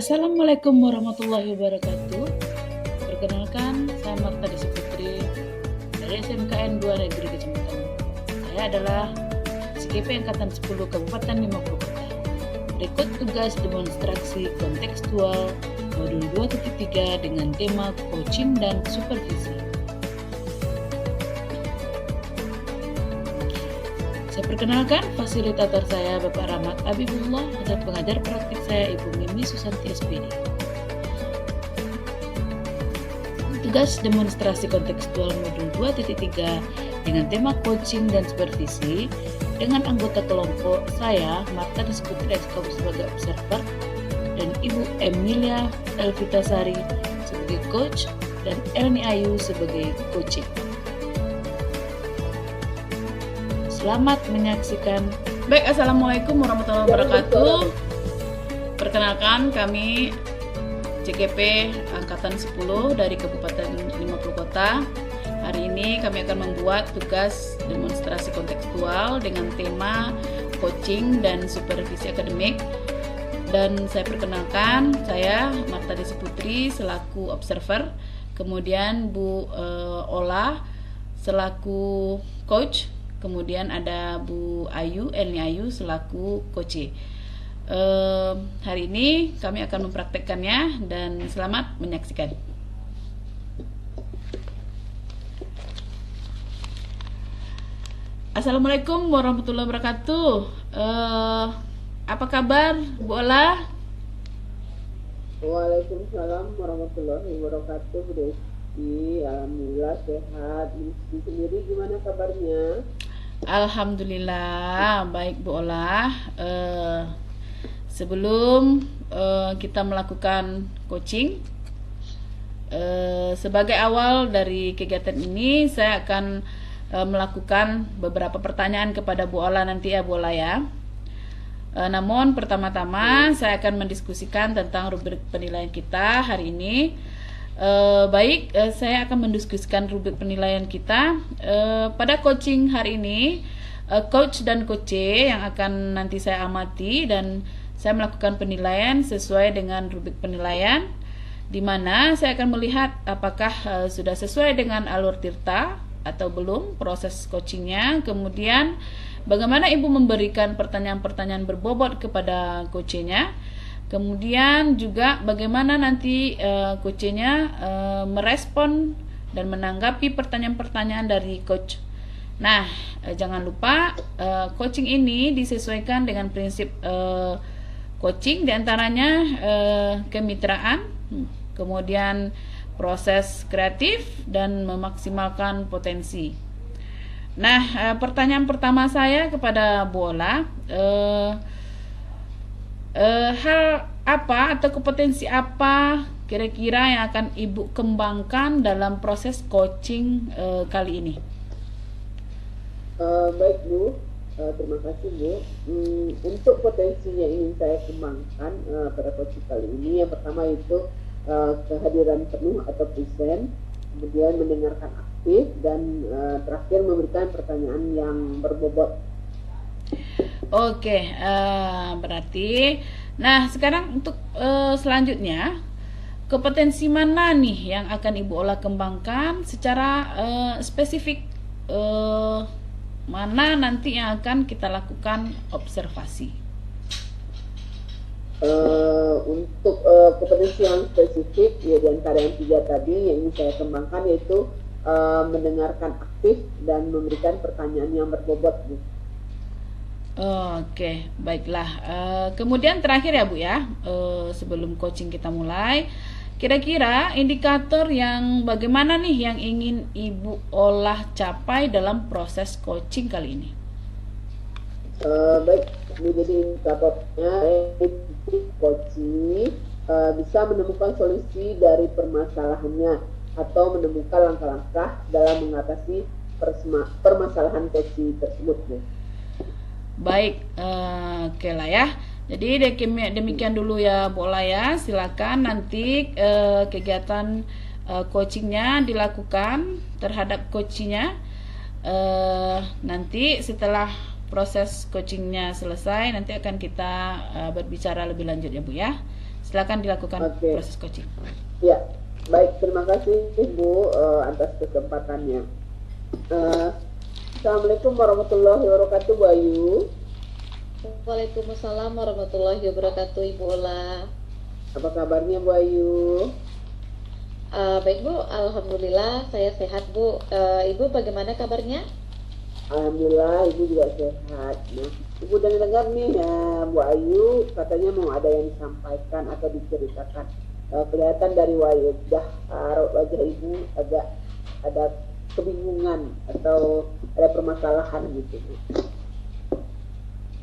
Assalamualaikum warahmatullahi wabarakatuh. Perkenalkan, saya Marta Desi Putri dari SMKN 2 Negeri Kecamatan. Saya adalah SKP Angkatan 10 Kabupaten 50 Kota. Berikut tugas demonstrasi kontekstual modul 2.3 dengan tema coaching dan supervisi. Saya perkenalkan fasilitator saya Bapak Rahmat Habibullah dan pengajar praktik saya Ibu Mimi Susanti SPD. Tugas demonstrasi kontekstual modul 2.3 dengan tema coaching dan supervisi dengan anggota kelompok saya Marta Desi Putri sebagai observer dan Ibu Emilia Elvitasari sebagai coach dan Elni Ayu sebagai coaching. Selamat menyaksikan. Baik, Assalamualaikum warahmatullahi wabarakatuh. Perkenalkan, kami CKP Angkatan 10 dari Kabupaten 50 Kota. Hari ini kami akan membuat tugas demonstrasi kontekstual dengan tema coaching dan supervisi akademik. Dan saya perkenalkan, saya Marta Desi Putri selaku observer, kemudian Bu Ola selaku coach, kemudian ada Bu Ayu, Elni Ayu selaku coach. Hari ini kami akan mempraktekkannya dan selamat menyaksikan. Assalamualaikum warahmatullahi wabarakatuh. Apa kabar Bu Ola? Waalaikumsalam warahmatullahi wabarakatuh, Bu Desi. Alhamdulillah sehat. Di sendiri gimana kabarnya? Alhamdulillah baik Bu Ola. Sebelum kita melakukan coaching, sebagai awal dari kegiatan ini saya akan melakukan beberapa pertanyaan kepada Bu Ola nanti ya Bu Ola ya. Namun pertama-tama saya akan mendiskusikan tentang rubrik penilaian kita hari ini. Saya akan mendiskusikan rubrik penilaian kita pada coaching hari ini. Coach dan coach yang akan nanti saya amati dan saya melakukan penilaian sesuai dengan rubrik penilaian, di mana saya akan melihat apakah sudah sesuai dengan alur tirta atau belum proses coachingnya. Kemudian bagaimana Ibu memberikan pertanyaan-pertanyaan berbobot kepada coachnya. Kemudian juga bagaimana nanti coachnya merespon dan menanggapi pertanyaan-pertanyaan dari coach. Nah, jangan lupa coaching ini disesuaikan dengan prinsip coaching, diantaranya kemitraan, kemudian proses kreatif dan memaksimalkan potensi. Nah, pertanyaan pertama saya kepada Bu Ola, hal apa atau kompetensi apa kira-kira yang akan Ibu kembangkan dalam proses coaching kali ini? Baik Bu, terima kasih Bu. Untuk potensi yang ingin saya kembangkan pada coaching kali ini, yang pertama itu kehadiran penuh atau present, kemudian mendengarkan aktif, dan terakhir memberikan pertanyaan yang berbobot. Oke, berarti, nah sekarang untuk selanjutnya, kompetensi mana nih yang akan Ibu Ola kembangkan secara spesifik, mana nanti yang akan kita lakukan observasi? Untuk kompetensi yang spesifik, ya diantara yang 3 tadi yang ingin saya kembangkan yaitu mendengarkan aktif dan memberikan pertanyaan yang berbobot Bu. Oke, baiklah. Kemudian terakhir ya Bu ya, sebelum coaching kita mulai, kira-kira indikator yang bagaimana nih yang ingin Ibu olah capai dalam proses coaching kali ini? Baik, jadi indikatornya coaching bisa menemukan solusi dari permasalahannya atau menemukan langkah-langkah dalam mengatasi permasalahan coaching tersebut Bu. Baik, oke lah ya. Jadi demikian dulu ya Bu Ola ya. Silakan nanti kegiatan coachingnya dilakukan terhadap coachnya. Nanti setelah proses coachingnya selesai, nanti akan kita berbicara lebih lanjut ya Bu ya. Silakan dilakukan Oke. proses coaching. Ya, baik. Terima kasih Bu atas kesempatannya. Assalamualaikum warahmatullahi wabarakatuh, Bu Ayu. Waalaikumsalam warahmatullahi wabarakatuh, Ibu Ola. Apa kabarnya Bu Ayu? Baik Bu, Alhamdulillah saya sehat Bu. Ibu bagaimana kabarnya? Alhamdulillah Ibu juga sehat. Nah, Ibu dengar nih ya, Bu Ayu katanya mau ada yang disampaikan atau diceritakan. Kelihatan dari wajah wajah Ibu agak ada kebingungan atau ada permasalahan gitu.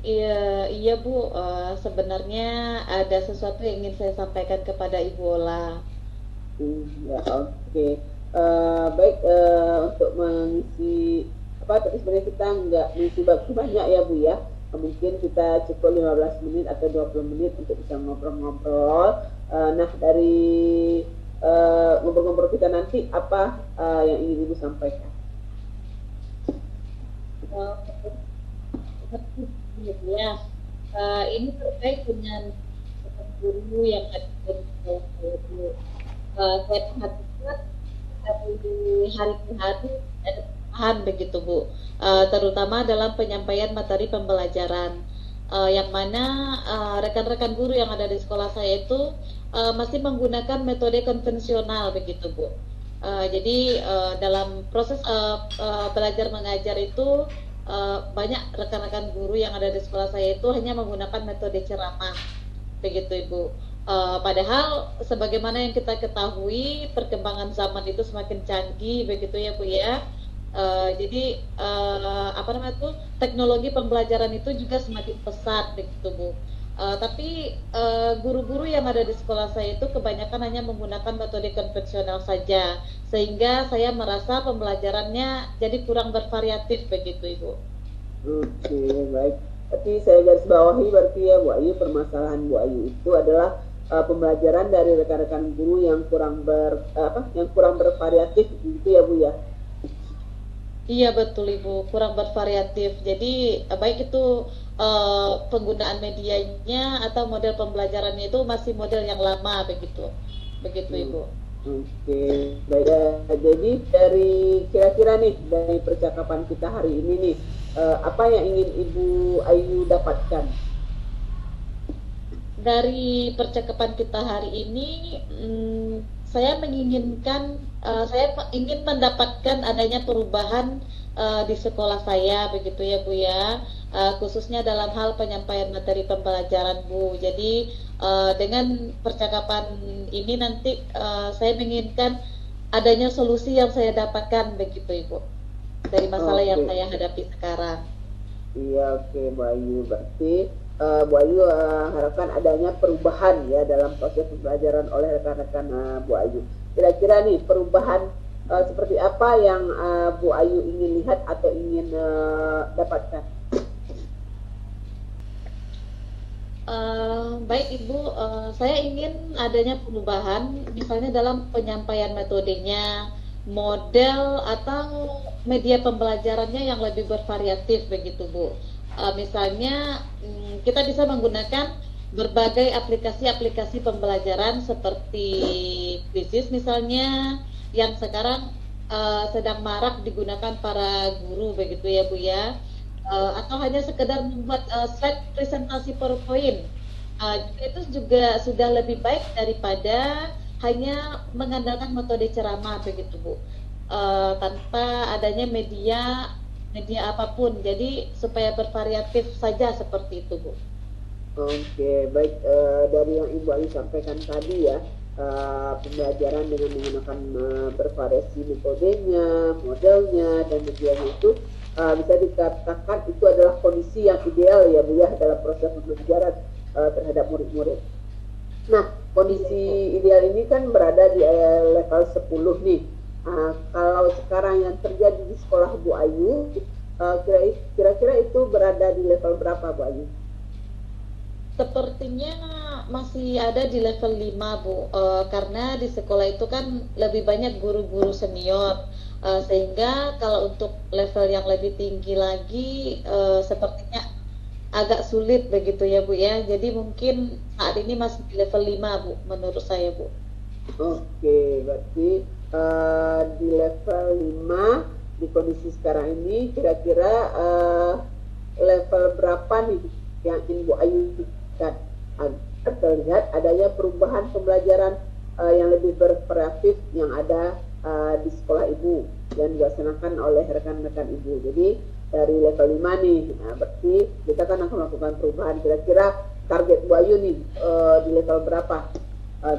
Iya Bu. Sebenarnya ada sesuatu yang ingin saya sampaikan kepada Ibu Ola. Ya, oke. Baik, untuk mengisi apa tapi sebenarnya kita nggak mengisi waktu banyak ya Bu ya. Mungkin kita cukup 15 menit atau 20 menit untuk bisa ngobrol-ngobrol. Nah, dari ngobrol-ngobrol kita nanti apa yang ingin Ibu sampaikan? Ya, ini terkait dengan guru yang ada di Bu. Saya perhatikan dari hari ke hari ada perubahan begitu Bu, terutama dalam penyampaian materi pembelajaran, yang mana rekan-rekan guru yang ada di sekolah saya itu masih menggunakan metode konvensional begitu Bu. Jadi dalam proses belajar mengajar itu banyak rekan-rekan guru yang ada di sekolah saya itu hanya menggunakan metode ceramah begitu Ibu. Padahal sebagaimana yang kita ketahui perkembangan zaman itu semakin canggih begitu ya Bu ya. Jadi apa namanya tuh teknologi pembelajaran itu juga semakin pesat begitu Bu. Tapi guru-guru yang ada di sekolah saya itu kebanyakan hanya menggunakan metode konvensional saja, sehingga saya merasa pembelajarannya jadi kurang bervariatif begitu Ibu. Oke, baik. Tapi saya garis bawahi berarti ya Bu Ayu, permasalahan Bu Ayu itu adalah pembelajaran dari rekan-rekan guru yang kurang bervariatif gitu ya Bu ya. Iya betul Ibu, kurang bervariatif. Jadi baik itu penggunaan medianya atau model pembelajarannya itu masih model yang lama begitu Ibu. Oke, baik. Jadi dari kira-kira nih dari percakapan kita hari ini nih, apa yang ingin Ibu Ayu dapatkan? Dari percakapan kita hari ini, saya menginginkan, saya ingin mendapatkan adanya perubahan di sekolah saya, begitu ya Bu ya, khususnya dalam hal penyampaian materi pembelajaran Bu. Jadi dengan percakapan ini nanti saya menginginkan adanya solusi yang saya dapatkan, begitu Ibu, dari masalah yang saya hadapi sekarang. Iya, oke Bu Ayu, berarti Bu Ayu harapkan adanya perubahan ya dalam proses pembelajaran oleh rekan-rekan Bu Ayu. Kira-kira nih perubahan seperti apa yang Bu Ayu ingin lihat atau ingin dapatkan? Baik Ibu, saya ingin adanya perubahan misalnya dalam penyampaian metodenya, model atau media pembelajarannya yang lebih bervariatif begitu Bu. Misalnya kita bisa menggunakan berbagai aplikasi-aplikasi pembelajaran seperti Quizizz misalnya yang sekarang sedang marak digunakan para guru begitu ya Bu ya, atau hanya sekedar membuat slide presentasi PowerPoint. Itu juga sudah lebih baik daripada hanya mengandalkan metode ceramah begitu Bu, tanpa adanya media apapun. Jadi supaya bervariatif saja seperti itu Bu. Oke, baik. Dari yang Ibu Ayu sampaikan tadi ya, pembelajaran dengan menggunakan bervariasi metodenya, modelnya, dan medianya itu bisa dikatakan itu adalah kondisi yang ideal ya Bu ya dalam proses pembelajaran terhadap murid-murid. Nah, kondisi ideal ini kan berada di level 10 nih. Kalau sekarang yang terjadi di sekolah Bu Ayu, kira-kira itu berada di level berapa Bu Ayu? Sepertinya masih ada di level 5 Bu, karena di sekolah itu kan lebih banyak guru-guru senior, sehingga kalau untuk level yang lebih tinggi lagi sepertinya agak sulit begitu ya Bu ya. Jadi mungkin saat ini masih di level 5 Bu menurut saya Bu. Oke, berarti di level 5 di kondisi sekarang ini kira-kira level berapa nih yang Ibu Ayu kan agar terlihat adanya perubahan pembelajaran yang lebih bervariatif yang ada di sekolah Ibu yang dilaksanakan oleh rekan-rekan Ibu. Jadi dari level 5 nih, nah, berarti kita kan akan melakukan perubahan. Kira-kira target Bu Ayu nih di level berapa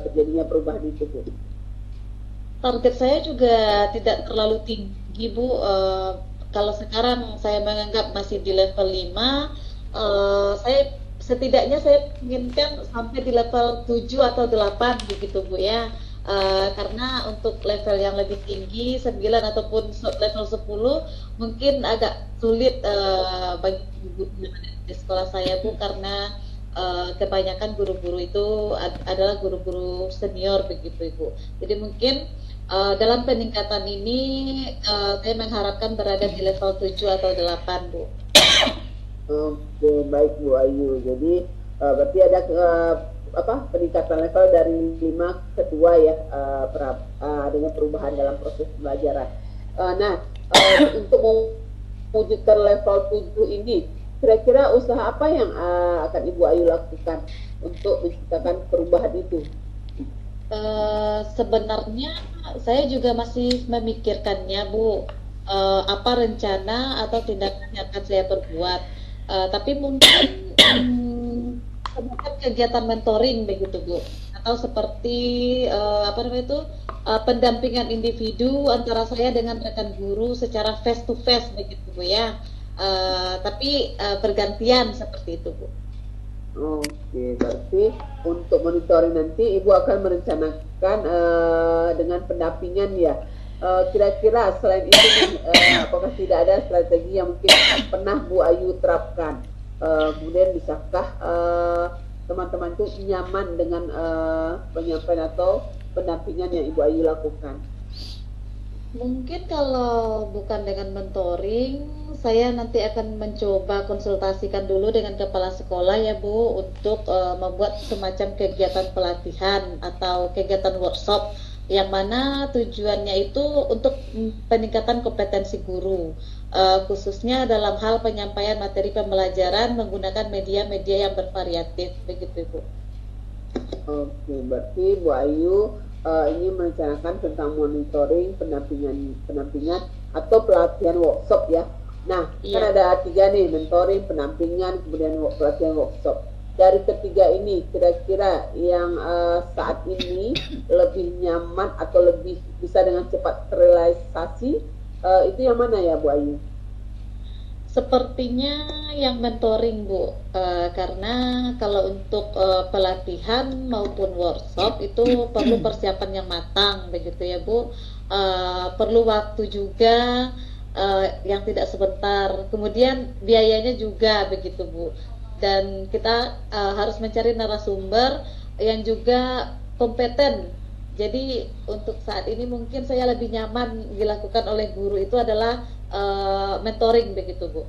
terjadinya perubahan itu Bu? Target saya juga tidak terlalu tinggi Bu. Kalau sekarang saya menganggap masih di level 5, saya setidaknya saya inginkan sampai di level 7 atau 8 begitu Bu ya. Karena untuk level yang lebih tinggi 9 ataupun level 10 mungkin agak sulit bagi guru yang ada di sekolah saya Bu, karena kebanyakan guru-guru itu adalah guru-guru senior begitu Ibu. Jadi mungkin dalam peningkatan ini saya mengharapkan berada di level 7 atau 8 Bu. Oke, baik Bu Ayu. Jadi berarti ada peningkatan level dari 5 ke 2 ya, adanya perubahan dalam proses pembelajaran. Untuk mewujudkan level 7 ini, kira-kira usaha apa yang akan Ibu Ayu lakukan untuk menciptakan perubahan itu? Sebenarnya saya juga masih memikirkannya Bu, apa rencana atau tindakan yang akan saya perbuat. Tapi mungkin semacam kegiatan mentoring begitu Bu, atau seperti pendampingan individu antara saya dengan rekan guru secara face to face begitu Bu ya. Tapi bergantian seperti itu Bu. Oke, berarti untuk monitoring nanti Ibu akan merencanakan dengan pendampingan ya. Kira-kira selain itu apakah tidak ada strategi yang mungkin pernah Bu Ayu terapkan? Kemudian bisakah teman-teman itu nyaman dengan penyampaian atau pendampingan yang Ibu Ayu lakukan? Mungkin kalau bukan dengan mentoring, saya nanti akan mencoba konsultasikan dulu dengan kepala sekolah ya Bu, untuk membuat semacam kegiatan pelatihan atau kegiatan workshop yang mana tujuannya itu untuk peningkatan kompetensi guru, khususnya dalam hal penyampaian materi pembelajaran menggunakan media-media yang bervariatif begitu Bu. Oke, berarti Bu Ayu ini merencanakan tentang monitoring, pendampingan atau pelatihan workshop ya. Nah, kan ada 3 nih, mentoring, pendampingan, kemudian pelatihan workshop. Dari ketiga ini, kira-kira yang saat ini lebih nyaman atau lebih bisa dengan cepat terrealisasi, itu yang mana ya Bu Ayu? Sepertinya yang mentoring Bu, karena kalau untuk pelatihan maupun workshop itu perlu persiapan yang matang begitu ya Bu, perlu waktu juga yang tidak sebentar, kemudian biayanya juga begitu Bu, dan kita harus mencari narasumber yang juga kompeten. Jadi untuk saat ini mungkin saya lebih nyaman dilakukan oleh guru itu adalah mentoring begitu Bu.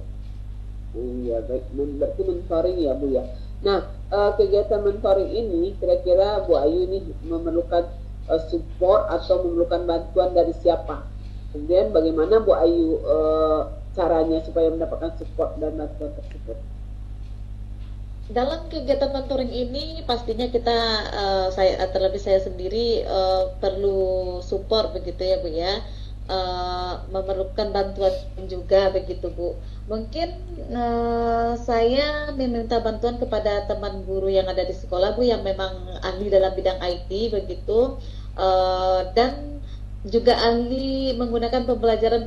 Iya, baik, berarti mentoring ya Bu ya. Nah, kegiatan mentoring ini kira-kira Bu Ayu ini memerlukan support atau memerlukan bantuan dari siapa? Kemudian bagaimana Bu Ayu caranya supaya mendapatkan support dan bantuan tersebut? Dalam kegiatan mentoring ini pastinya kita terlebih saya sendiri perlu support begitu ya Bu ya, memerlukan bantuan juga begitu Bu. Mungkin saya meminta bantuan kepada teman guru yang ada di sekolah Bu, yang memang ahli dalam bidang IT begitu, dan juga ahli menggunakan pembelajaran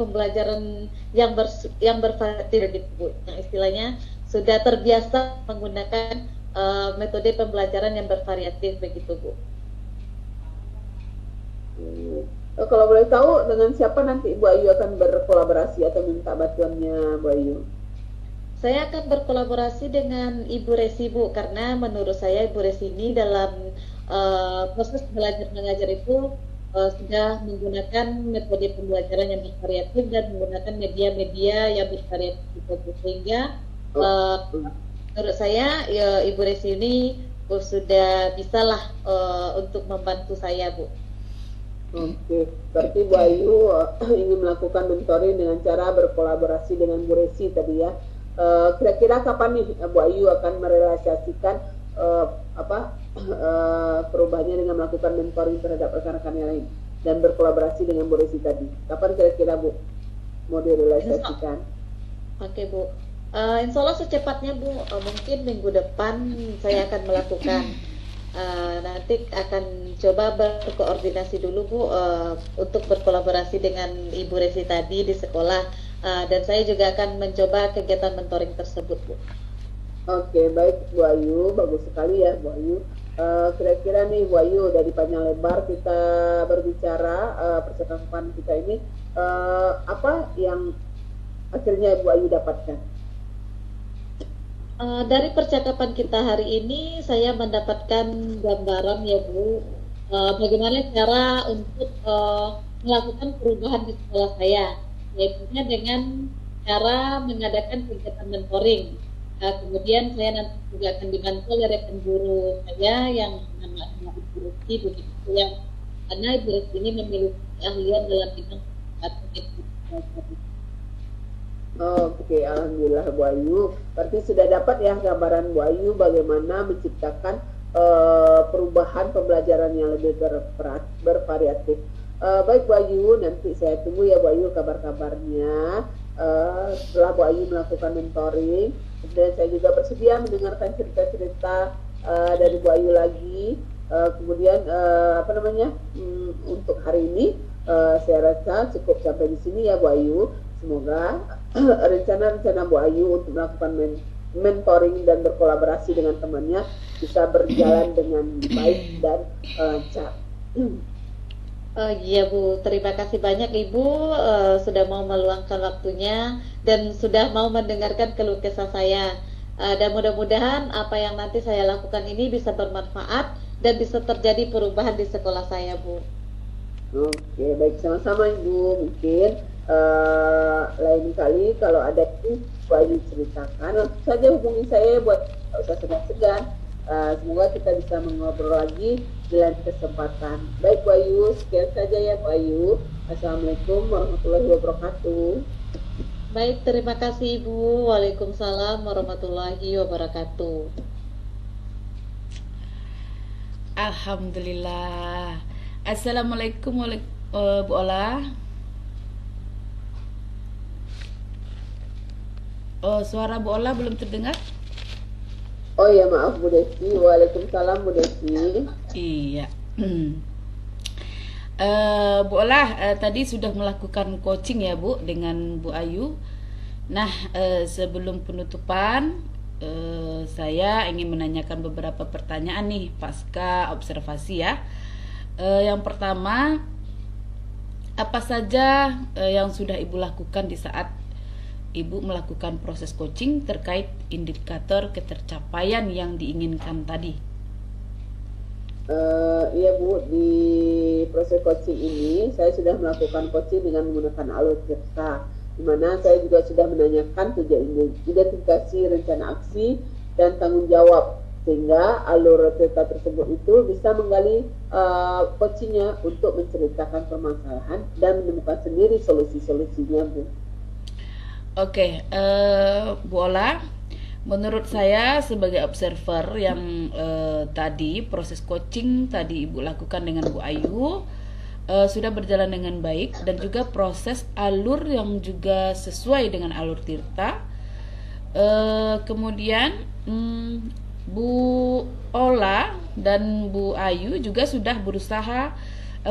yang bervariatif gitu Bu, yang istilahnya sudah terbiasa menggunakan metode pembelajaran yang bervariatif begitu Bu. Kalau boleh tahu dengan siapa nanti Bu Ayu akan berkolaborasi atau minta bantuannya Bu Ayu? Saya akan berkolaborasi dengan Ibu Resi Bu, karena menurut saya Ibu Resi ini dalam proses belajar mengajar itu sudah menggunakan metode pembelajaran yang bervariatif dan menggunakan media-media yang bervariatif, sehingga menurut saya ya Ibu Resi ini sudah bisalah untuk membantu saya, Bu. Oke, berarti Bu Ayu ingin melakukan mentoring dengan cara berkolaborasi dengan Bu Resi tadi ya. Kira-kira kapan nih Bu Ayu akan merealisasikan perubahannya dengan melakukan mentoring terhadap rekan-rekan yang lain dan berkolaborasi dengan Bu Resi tadi? Kapan kira-kira Bu mau direalisasikan? Oke, Bu. Insya Allah secepatnya, Bu. Mungkin minggu depan saya akan melakukan. Nanti akan coba berkoordinasi dulu, Bu, untuk berkolaborasi dengan Ibu Resi tadi di sekolah, dan saya juga akan mencoba kegiatan mentoring tersebut, Bu. Oke, baik Bu Ayu, bagus sekali ya Bu Ayu. Kira-kira nih Bu Ayu, dari panjang lebar kita berbicara, percakapan kita ini, apa yang akhirnya Bu Ayu dapatkan? Dari percakapan kita hari ini, saya mendapatkan gambaran ya, Bu, bagaimana cara untuk melakukan perubahan di sekolah saya, yaitu dengan cara mengadakan kegiatan mentoring. Kemudian saya nanti juga akan dibantu oleh rekan guru saya yang namanya Ibu Resi, begitu yang karena Ibu Resi ini memiliki keahlian dalam bidang metode. Oke, alhamdulillah Bu Ayu. Berarti sudah dapat ya gambaran Bu Ayu bagaimana menciptakan perubahan pembelajaran yang lebih bervariatif. Baik Bu Ayu, nanti saya tunggu ya Bu Ayu kabar-kabarnya. Setelah Bu Ayu melakukan mentoring, dan saya juga bersedia mendengarkan cerita-cerita dari Bu Ayu lagi. Kemudian untuk hari ini saya rasa cukup sampai di sini ya Bu Ayu. Semoga rencana-rencana Bu Ayu untuk melakukan mentoring dan berkolaborasi dengan temannya bisa berjalan dengan baik dan lancar. Iya, Bu, terima kasih banyak Ibu sudah mau meluangkan waktunya dan sudah mau mendengarkan keluh kesah saya. Dan mudah-mudahan apa yang nanti saya lakukan ini bisa bermanfaat dan bisa terjadi perubahan di sekolah saya, Bu. Oke, baik, sama-sama Ibu. Mungkin lain kali kalau ada yang Bu Ayu ceritakan, langsung saja hubungi saya, buat nggak usah segan-segan. Semoga kita bisa mengobrol lagi di lain kesempatan. Baik Bu Ayu, sekian saja ya Bu Ayu. Assalamualaikum warahmatullahi wabarakatuh. Baik, terima kasih Ibu. Waalaikumsalam warahmatullahi wabarakatuh. Alhamdulillah. Assalamualaikum Bu Ola. Suara Bu Ola belum terdengar? Oh ya, maaf Bu Desi. Waalaikumsalam Bu Desi. Iya. Bu Ola tadi sudah melakukan coaching ya Bu dengan Bu Ayu. Nah, sebelum penutupan saya ingin menanyakan beberapa pertanyaan nih pasca observasi ya. Yang pertama, apa saja yang sudah Ibu lakukan di saat Ibu melakukan proses coaching terkait indikator ketercapaian yang diinginkan tadi? Iya Bu, di proses coaching ini saya sudah melakukan coaching dengan menggunakan alur Tirta, di mana saya juga sudah menanyakan tujuan identifikasi rencana aksi dan tanggung jawab, sehingga alur Tirta tersebut itu bisa menggali coachingnya untuk menceritakan permasalahan dan menemukan sendiri solusi-solusinya Bu. Oke, Bu Ola, menurut saya sebagai observer yang tadi proses coaching tadi Ibu lakukan dengan Bu Ayu sudah berjalan dengan baik, dan juga proses alur yang juga sesuai dengan alur Tirta. Kemudian Bu Ola dan Bu Ayu juga sudah berusaha,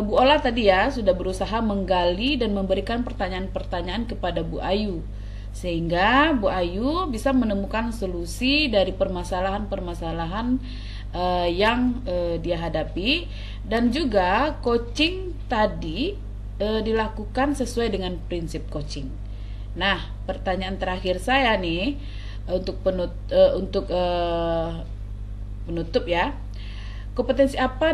Bu Ola tadi ya sudah berusaha menggali dan memberikan pertanyaan-pertanyaan kepada Bu Ayu, sehingga Bu Ayu bisa menemukan solusi dari permasalahan-permasalahan yang dia hadapi, dan juga coaching tadi dilakukan sesuai dengan prinsip coaching. Nah, pertanyaan terakhir saya nih untuk penutup ya, kompetensi apa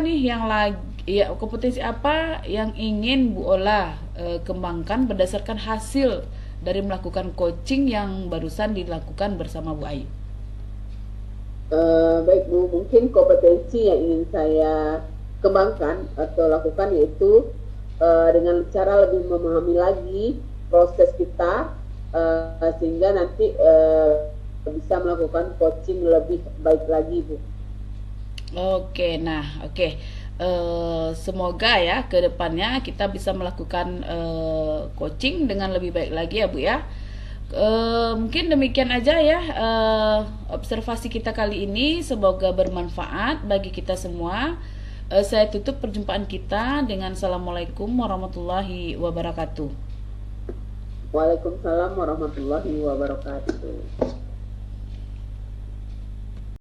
yang ingin Bu Ola kembangkan berdasarkan hasil dari melakukan coaching yang barusan dilakukan bersama Bu Ayu? Baik Bu, mungkin kompetensi yang ingin saya kembangkan atau lakukan yaitu dengan cara lebih memahami lagi proses kita sehingga nanti bisa melakukan coaching lebih baik lagi Bu. Oke, nah, oke. Semoga ya ke depannya kita bisa melakukan coaching dengan lebih baik lagi ya Bu ya. Mungkin demikian aja ya observasi kita kali ini. Semoga bermanfaat bagi kita semua. Saya tutup perjumpaan kita dengan Assalamualaikum warahmatullahi wabarakatuh. Waalaikumsalam warahmatullahi wabarakatuh.